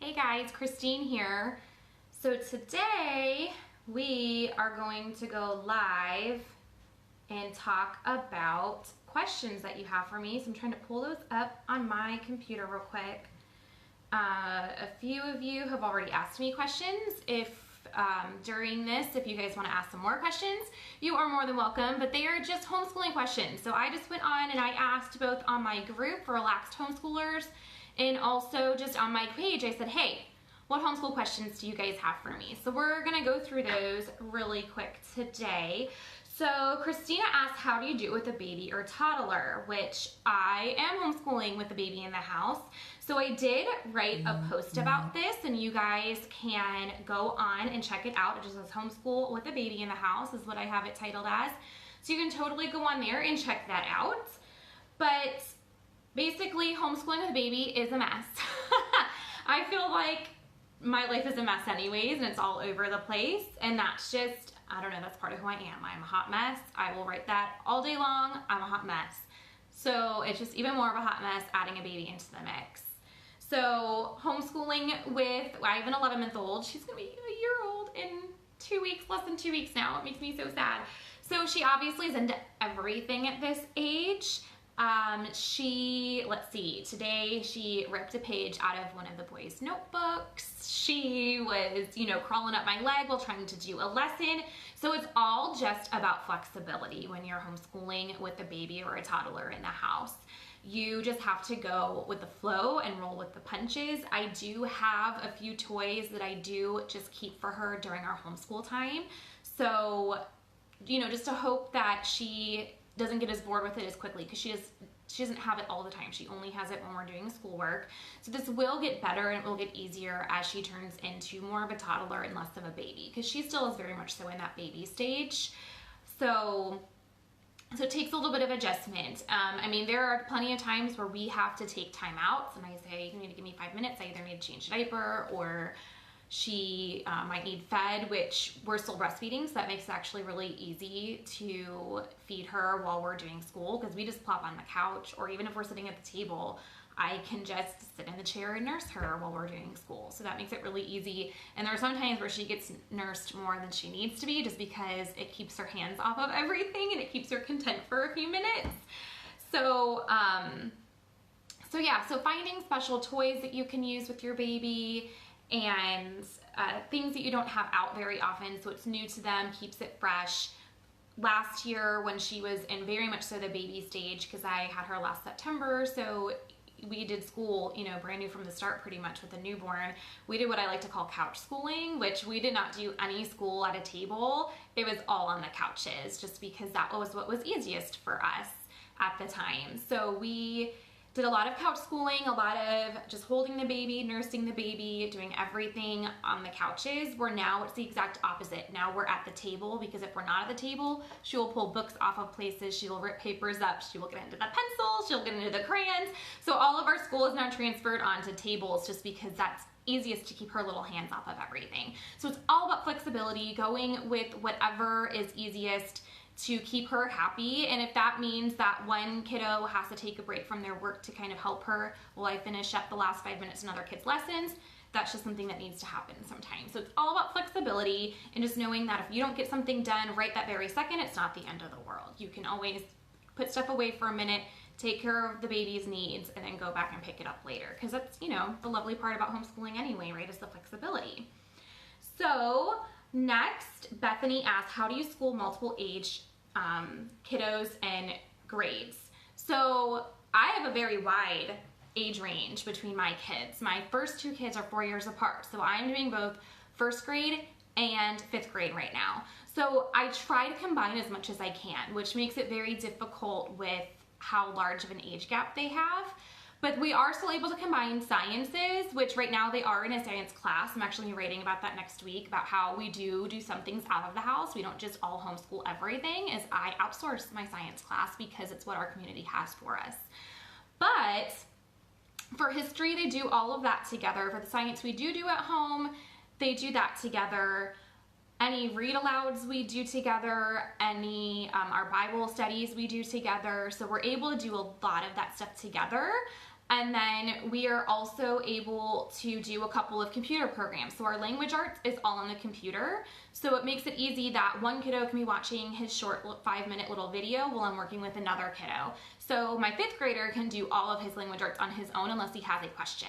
Hey guys, Christine here. So today we are going to go live and talk about questions that you have for me. So I'm trying to pull those up on my computer real quick. A few of you have already asked me questions. During this, if you guys want to ask some more questions, you are more than welcome, but they are just homeschooling questions. So I just went on and I asked both on my group for relaxed homeschoolers and also just on my page. I said, hey, what homeschool questions do you guys have for me? So we're gonna go through those really quick today. So Christina asked, how do you do it with a baby or toddler? Which I am homeschooling with a baby in the house. So I did write a post about this, and you guys can go on and check it out. It just says homeschool with a baby in the house is what I have it titled as. So you can totally go on there and check that out. But basically, homeschooling with a baby is a mess. I feel like my life is a mess anyways, and it's all over the place. And that's just, I don't know, that's part of who I am. I'm a hot mess. I will write that all day long. I'm a hot mess. So it's just even more of a hot mess adding a baby into the mix. So homeschooling with, I have an 11-month-old. She's gonna be a year old in 2 weeks, less than 2 weeks now. It makes me so sad. So she obviously is into everything at this age. Let's see, today she ripped a page out of one of the boys' notebooks. She was, crawling up my leg while trying to do a lesson. So it's all just about flexibility when you're homeschooling with a baby or a toddler in the house. You just have to go with the flow and roll with the punches. I do have a few toys that I do just keep for her during our homeschool time. So, just to hope that she doesn't get as bored with it as quickly, because she doesn't have it all the time. She only has it when we're doing schoolwork. So this will get better and it will get easier as she turns into more of a toddler and less of a baby, because she still is very much so in that baby stage. So it takes a little bit of adjustment. There are plenty of times where we have to take time out, and I say, you need to give me 5 minutes. I either need to change the diaper or she might need fed, which we're still breastfeeding, so that makes it actually really easy to feed her while we're doing school, because we just plop on the couch, or even if we're sitting at the table, I can just sit in the chair and nurse her while we're doing school. So that makes it really easy. And there are some times where she gets nursed more than she needs to be, just because it keeps her hands off of everything and it keeps her content for a few minutes. So finding special toys that you can use with your baby, and things that you don't have out very often, so it's new to them, keeps it fresh. Last year, when she was in very much so the baby stage, because I had her last September, so we did school, brand new from the start pretty much with a newborn. We did what I like to call couch schooling, which we did not do any school at a table. It was all on the couches, just because that was what was easiest for us at the time. So we did a lot of couch schooling, a lot of just holding the baby, nursing the baby, doing everything on the couches, where now it's the exact opposite. Now we're at the table, because if we're not at the table, she will pull books off of places, she will rip papers up, she will get into the pencils, she'll get into the crayons. So all of our school is now transferred onto tables, just because that's easiest to keep her little hands off of everything. So it's all about flexibility, going with whatever is easiest to keep her happy. And if that means that one kiddo has to take a break from their work to kind of help her while I finish up the last 5 minutes in other kids' lessons, that's just something that needs to happen sometimes. So it's all about flexibility and just knowing that if you don't get something done right that very second, it's not the end of the world. You can always put stuff away for a minute, take care of the baby's needs, and then go back and pick it up later. Because that's, the lovely part about homeschooling anyway, right, is the flexibility. So next, Bethany asked, how do you school multiple age kiddos and grades? So I have a very wide age range between my kids. My first two kids are 4 years apart, so I'm doing both first grade and 5th grade right now. So I try to combine as much as I can, which makes it very difficult with how large of an age gap they have. But we are still able to combine sciences, which right now they are in a science class. I'm actually writing about that next week, about how we do some things out of the house. We don't just all homeschool everything, as I outsource my science class because it's what our community has for us. But for history, they do all of that together. For the science we do at home, they do that together. Any read alouds we do together, any our Bible studies we do together. So we're able to do a lot of that stuff together. And then we are also able to do a couple of computer programs. So our language arts is all on the computer. So it makes it easy that one kiddo can be watching his short 5-minute little video while I'm working with another kiddo. So my 5th grader can do all of his language arts on his own unless he has a question.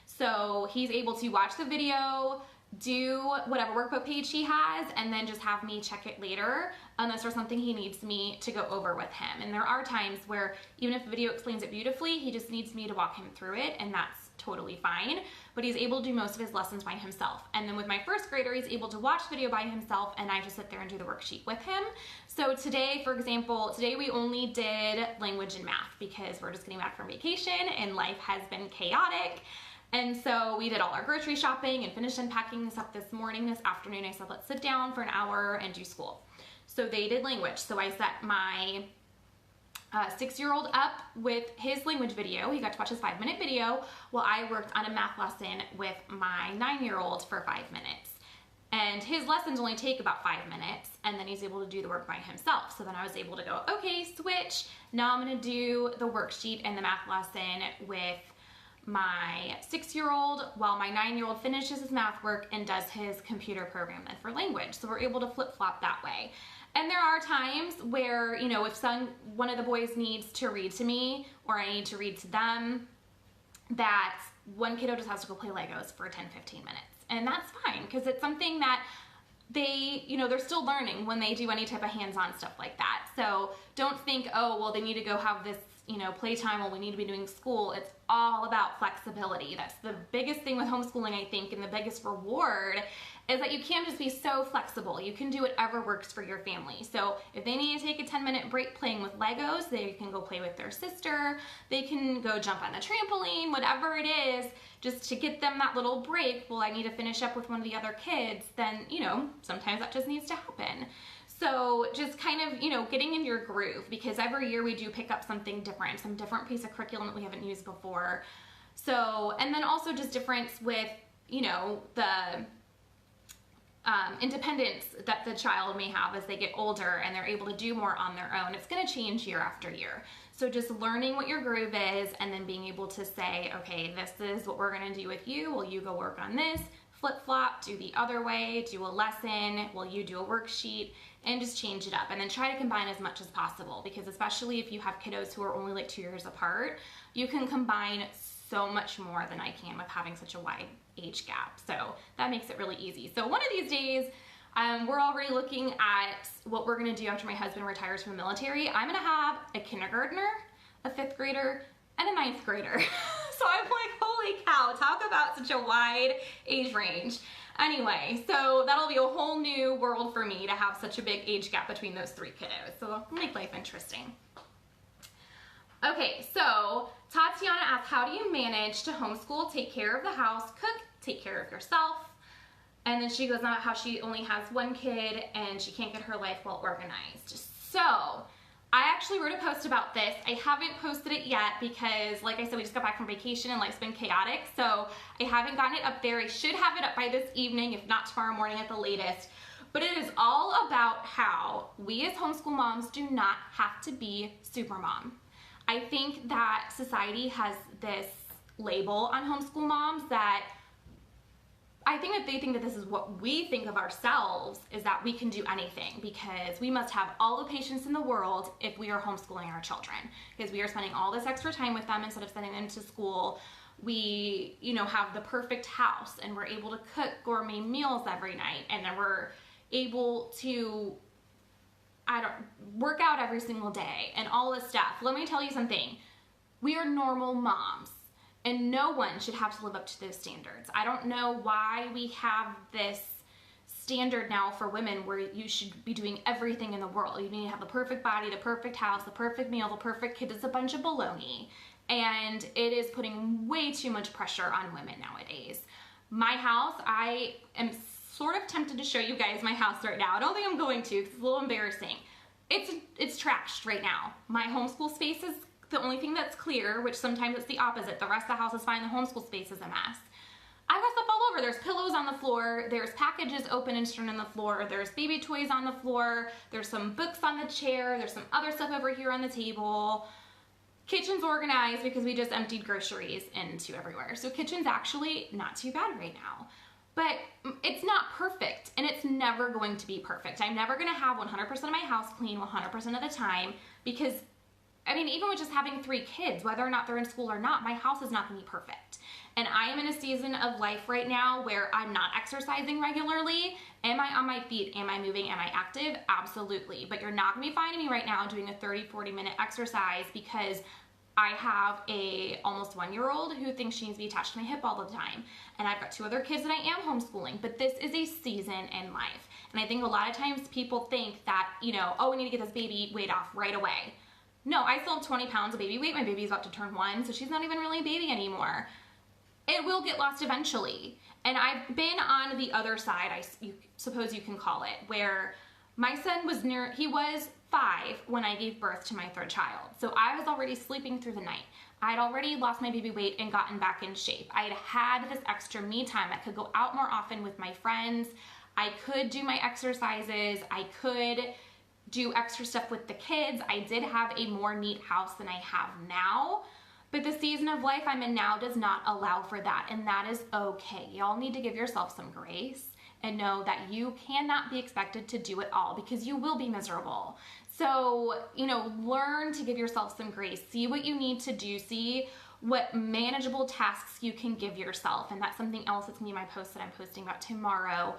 So he's able to watch the video, do whatever workbook page he has, and then just have me check it later unless there's something he needs me to go over with him. And there are times where even if the video explains it beautifully, he just needs me to walk him through it, and that's totally fine. But he's able to do most of his lessons by himself. And then with my 1st grader, he's able to watch video by himself, and I just sit there and do the worksheet with him. So today, for example, today we only did language and math because we're just getting back from vacation and life has been chaotic. And so we did all our grocery shopping and finished unpacking this up this morning. This afternoon I said, let's sit down for an hour and do school. So they did language. So I set my 6-year-old up with his language video. He got to watch his 5-minute video while I worked on a math lesson with my 9-year-old for 5 minutes. And his lessons only take about 5 minutes, and then he's able to do the work by himself. So then I was able to go, okay, switch. Now I'm gonna do the worksheet and the math lesson with my 6-year-old while my 9-year-old finishes his math work and does his computer program then for language. So we're able to flip-flop that way. And there are times where, you know, if one of the boys needs to read to me or I need to read to them, that one kiddo just has to go play Legos for 10-15 minutes. And that's fine because it's something that they, you know, they're still learning when they do any type of hands-on stuff like that. So don't think, oh, well, they need to go have this, you know, playtime while we need to be doing school. It's all about flexibility. That's the biggest thing with homeschooling, I think, and the biggest reward is that you can just be so flexible. You can do whatever works for your family. So if they need to take a 10-minute break playing with Legos, they can go play with their sister. They can go jump on the trampoline, whatever it is, just to get them that little break. Well, I need to finish up with one of the other kids. Then, you know, sometimes that just needs to happen. So just kind of, you know, getting in your groove, because every year we do pick up something different, some different piece of curriculum that we haven't used before. So, and then also just difference with, you know, the independence that the child may have as they get older and they're able to do more on their own. It's going to change year after year. So just learning what your groove is and then being able to say, okay, this is what we're going to do with you. Will you go work on this? Flip-flop, do the other way, do a lesson, will you do a worksheet, and just change it up. And then try to combine as much as possible, because especially if you have kiddos who are only like 2 years apart, you can combine so much more than I can with having such a wide age gap. So that makes it really easy. So one of these days, we're already looking at what we're gonna do after my husband retires from the military. I'm gonna have a kindergartner, a 5th grader, and a 9th grader. So I'm like, holy cow, talk about such a wide age range. Anyway, so that'll be a whole new world for me to have such a big age gap between those 3 kiddos. So it'll make life interesting. Okay, so Tatiana asked, how do you manage to homeschool, take care of the house, cook, take care of yourself? And then she goes on about how she only has 1 kid and she can't get her life well organized. So I actually wrote a post about this. I haven't posted it yet because, like I said, we just got back from vacation and life's been chaotic. So I haven't gotten it up there. I should have it up by this evening, if not tomorrow morning at the latest. But it is all about how we as homeschool moms do not have to be super mom. I think that society has this label on homeschool moms that I think that they think that this is what we think of ourselves, is that we can do anything because we must have all the patience in the world if we are homeschooling our children, because we are spending all this extra time with them instead of sending them to school. We, you know, have the perfect house and we're able to cook gourmet meals every night, and then we're able to work out every single day and all this stuff. Let me tell you something. We are normal moms. And no one should have to live up to those standards. I don't know why we have this standard now for women where you should be doing everything in the world. You need to have the perfect body, the perfect house, the perfect meal, the perfect kid. It's a bunch of baloney. And it is putting way too much pressure on women nowadays. My house, I am sort of tempted to show you guys my house right now. I don't think I'm going to because it's a little embarrassing. It's trashed right now. My homeschool space is the only thing that's clear, which sometimes it's the opposite. The rest of the house is fine. The homeschool space is a mess. I've got stuff all over. There's pillows on the floor. There's packages open and strewn on the floor. There's baby toys on the floor. There's some books on the chair. There's some other stuff over here on the table. Kitchen's organized because we just emptied groceries into everywhere. So kitchen's actually not too bad right now. But it's not perfect, and it's never going to be perfect. I'm never going to have 100% of my house clean 100% of the time because, I mean, even with just having 3 kids, whether or not they're in school or not, my house is not going to be perfect. And I am in a season of life right now where I'm not exercising regularly. Am I on my feet? Am I moving? Am I active? Absolutely. But you're not going to be finding me right now doing a 30-40 minute exercise because I have a almost 1-year-old who thinks she needs to be attached to my hip all the time. And I've got 2 other kids that I am homeschooling, but this is a season in life. And I think a lot of times people think that, you know, oh, we need to get this baby weight off right away. No, I still have 20 pounds of baby weight. My baby's about to turn 1, so she's not even really a baby anymore. It will get lost eventually. And I've been on the other side, I suppose you can call it, where my son was he was 5 when I gave birth to my 3rd child. So I was already sleeping through the night. I had already lost my baby weight and gotten back in shape. I had this extra me time. I could go out more often with my friends. I could do my exercises. I could do extra stuff with the kids. I did have a more neat house than I have now. But the season of life I'm in now does not allow for that, and that is okay. Y'all need to give yourself some grace and know that you cannot be expected to do it all because you will be miserable. So, you know, learn to give yourself some grace. See what you need to do. See what manageable tasks you can give yourself. And that's something else that's going to be my post that I'm posting about tomorrow.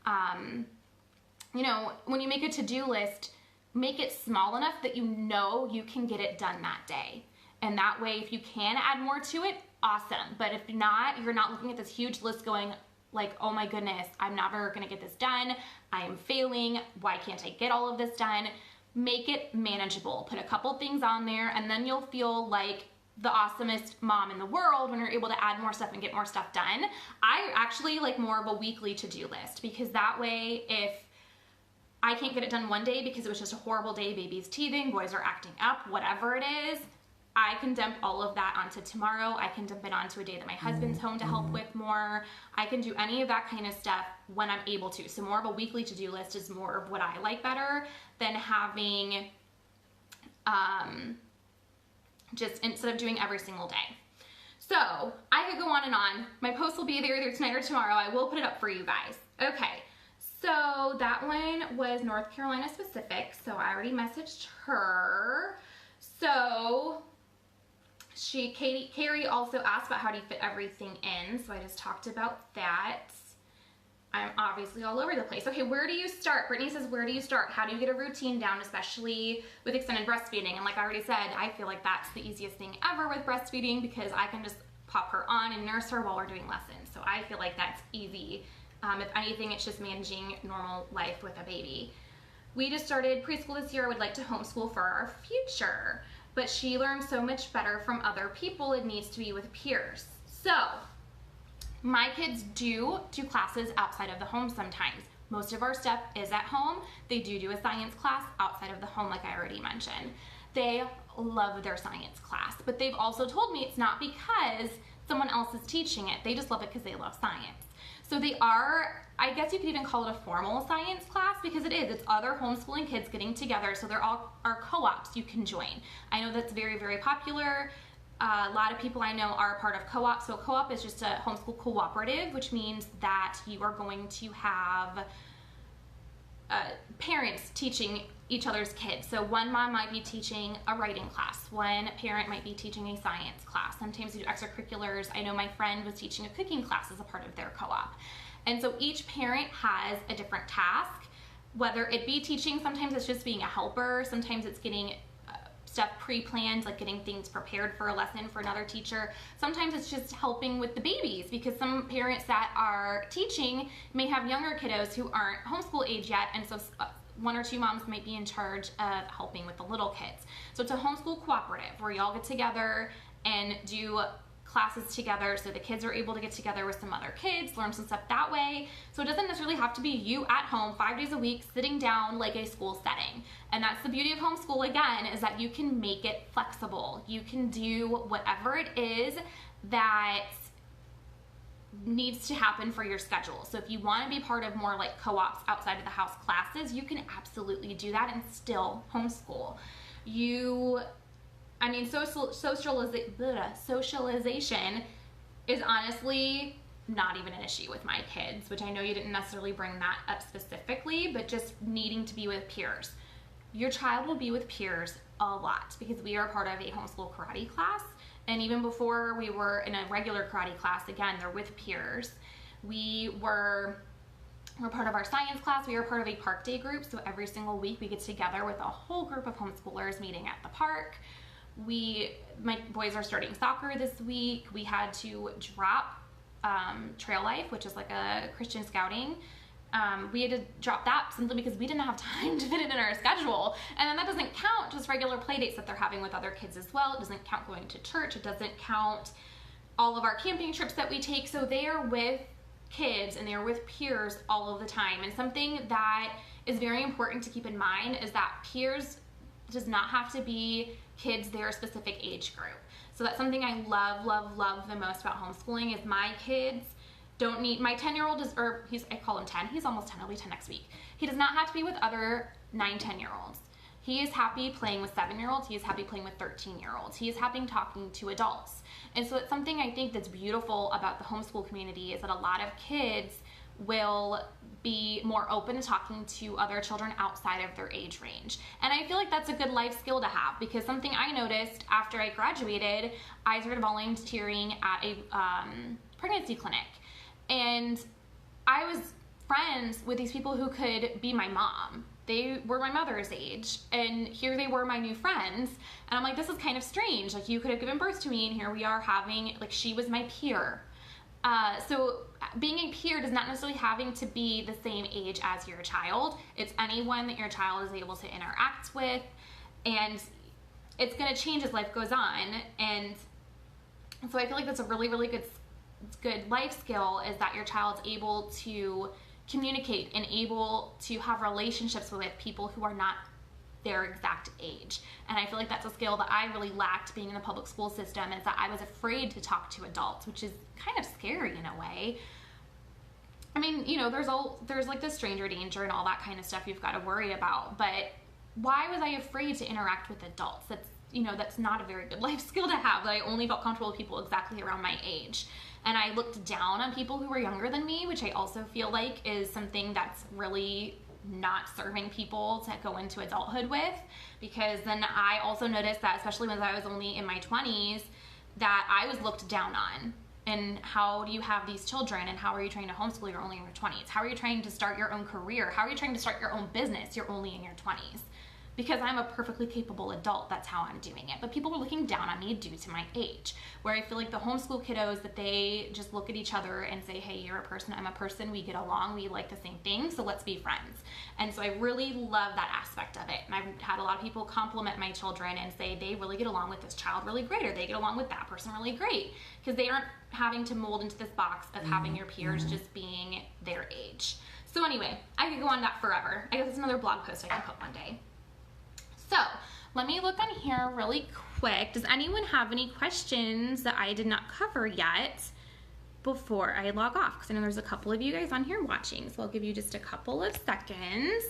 You know, when you make a to-do list, make it small enough that you know you can get it done that day. And that way, if you can add more to it, awesome. But if not, you're not looking at this huge list going like, oh my goodness, I'm never gonna get this done. I am failing. Why can't I get all of this done? Make it manageable. Put a couple things on there, and then you'll feel like the awesomest mom in the world when you're able to add more stuff and get more stuff done. I actually like more of a weekly to-do list because that way, if I can't get it done one day because it was just a horrible day, baby's teething, boys are acting up, whatever it is, I can dump all of that onto tomorrow. I can dump it onto a day that my husband's home to help with more. I can do any of that kind of stuff when I'm able to. So more of a weekly to-do list is more of what I like better than having, just instead of doing every single day. So I could go on and on. My post will be there either tonight or tomorrow. I will put it up for you guys. Okay, so that one was North Carolina specific. So I already messaged her. So Carrie also asked about how do you fit everything in, so I just talked about that. I'm obviously all over the place. Okay, where do you start? Brittany says, where do you start? How do you get a routine down, especially with extended breastfeeding? And like I already said, I feel like that's the easiest thing ever with breastfeeding because I can just pop her on and nurse her while we're doing lessons. So I feel like that's easy. If anything, it's just managing normal life with a baby. We just started preschool this year. I would like to homeschool for our future. But she learns so much better from other people. It needs to be with peers. So my kids do classes outside of the home sometimes. Most of our stuff is at home. They do a science class outside of the home, like I already mentioned. They love their science class, but they've also told me it's not because someone else is teaching it. They just love it because they love science. So they are, I guess you could even call it a formal science class because it is. It's other homeschooling kids getting together, so they're all are co-ops you can join. I know that's very, very popular. A lot of people I know are a part of co-op. So a co-op is just a homeschool cooperative, which means that you are going to have parents teaching each other's kids. So one mom might be teaching a writing class. One parent might be teaching a science class. Sometimes you do extracurriculars. I know my friend was teaching a cooking class as a part of their co-op. And so each parent has a different task, whether it be teaching, sometimes it's just being a helper, sometimes it's getting stuff pre-planned, like getting things prepared for a lesson for another teacher. Sometimes it's just helping with the babies because some parents that are teaching may have younger kiddos who aren't homeschool age yet, and so 1 or 2 moms might be in charge of helping with the little kids. So it's a homeschool cooperative where y'all get together and do classes together so the kids are able to get together with some other kids, learn some stuff that way. So it doesn't necessarily have to be you at home 5 days a week sitting down like a school setting. And that's the beauty of homeschool, again, is that you can make it flexible. You can do whatever it is that needs to happen for your schedule. So if you want to be part of more like co-ops outside of the house classes, you can absolutely do that and still homeschool. You I mean, socialization is honestly not even an issue with my kids, which I know you didn't necessarily bring that up specifically, but just needing to be with peers. Your child will be with peers a lot because we are part of a homeschool karate class. And even before we were in a regular karate class, again, they're with peers. We're part of our science class. We are part of a park day group. So every single week we get together with a whole group of homeschoolers meeting at the park. My boys are starting soccer this week. We had to drop Trail Life, which is like a Christian scouting. We had to drop that simply because we didn't have time to fit it in our schedule. And then that doesn't count just regular play dates that they're having with other kids as well. It doesn't count going to church. It doesn't count all of our camping trips that we take. So they are with kids and they are with peers all of the time. And something that is very important to keep in mind is that peers does not have to be kids their specific age group. So that's something I love the most about homeschooling is my kids don't need, my 10-year-old is, or I call him 10, he's almost 10, he'll be 10 next week. He does not have to be with other 9, 10-year-olds. He is happy playing with 7-year-olds. He is happy playing with 13-year-olds. He is happy talking to adults. And so it's something I think that's beautiful about the homeschool community is that a lot of kids will be more open to talking to other children outside of their age range. And I feel like that's a good life skill to have because something I noticed after I graduated, I started volunteering at a pregnancy clinic. And I was friends with these people who could be my mom. They were my mother's age, and here they were my new friends. And I'm like, this is kind of strange. Like, you could have given birth to me, and here we are having, like, she was my peer. So being a peer does not necessarily having to be the same age as your child. It's anyone that your child is able to interact with, and it's going to change as life goes on. And so I feel like that's a really good life skill is that your child's able to communicate and able to have relationships with people who are not their exact age. And I feel like that's a skill that I really lacked being in the public school system, is that I was afraid to talk to adults, which is kind of scary in a way. I mean, you know, there's like the stranger danger and all that kind of stuff you've got to worry about, but why was I afraid to interact with adults? That's not a very good life skill to have, that I only felt comfortable with people exactly around my age. And I looked down on people who were younger than me, which I also feel like is something that's really not serving people to go into adulthood with, because then I also noticed that, especially when I was only in my 20s, that I was looked down on. And how do you have these children, and how are you trying to homeschool? You're only in your 20s. How are you trying to start your own career? How are you trying to start your own business? You're only in your 20s. Because I'm a perfectly capable adult, that's how I'm doing it. But people were looking down on me due to my age, where I feel like the homeschool kiddos, that they just look at each other and say, hey, you're a person, I'm a person, we get along, we like the same things, so let's be friends. And so I really love that aspect of it. And I've had a lot of people compliment my children and say they really get along with this child really great, or they get along with that person really great, because they aren't having to mold into this box of having your peers just being their age. So anyway, I could go on that forever. I guess it's another blog post I can put one day. So let me look on here really quick. Does anyone have any questions that I did not cover yet before I log off? Because I know there's a couple of you guys on here watching, so I'll give you just a couple of seconds.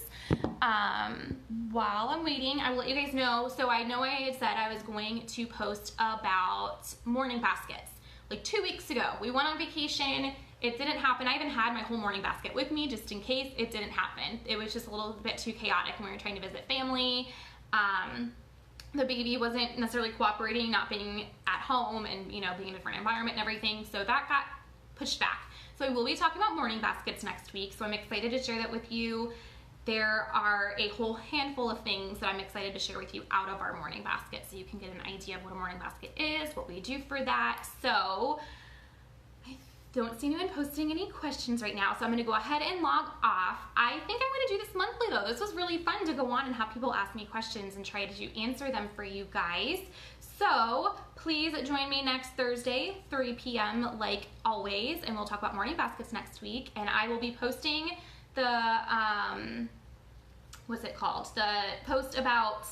While I'm waiting, I will let you guys know. So I know I had said I was going to post about morning baskets like 2 weeks ago. We went on vacation. It didn't happen. I even had my whole morning basket with me just in case. It didn't happen. It was just a little bit too chaotic when we were trying to visit family. The baby wasn't necessarily cooperating, not being at home and, being in a different environment and everything. So that got pushed back. So I will be talking about morning baskets next week. So I'm excited to share that with you. There are a whole handful of things that I'm excited to share with you out of our morning basket, so you can get an idea of what a morning basket is, what we do for that. So I don't see anyone posting any questions right now, so I'm going to go ahead and log off. I think I'm going to do this monthly though. This was really fun to go on and have people ask me questions and try to answer them for you guys. So please join me next Thursday, 3 p.m. like always, and we'll talk about morning baskets next week. And I will be posting the, what's it called? The post about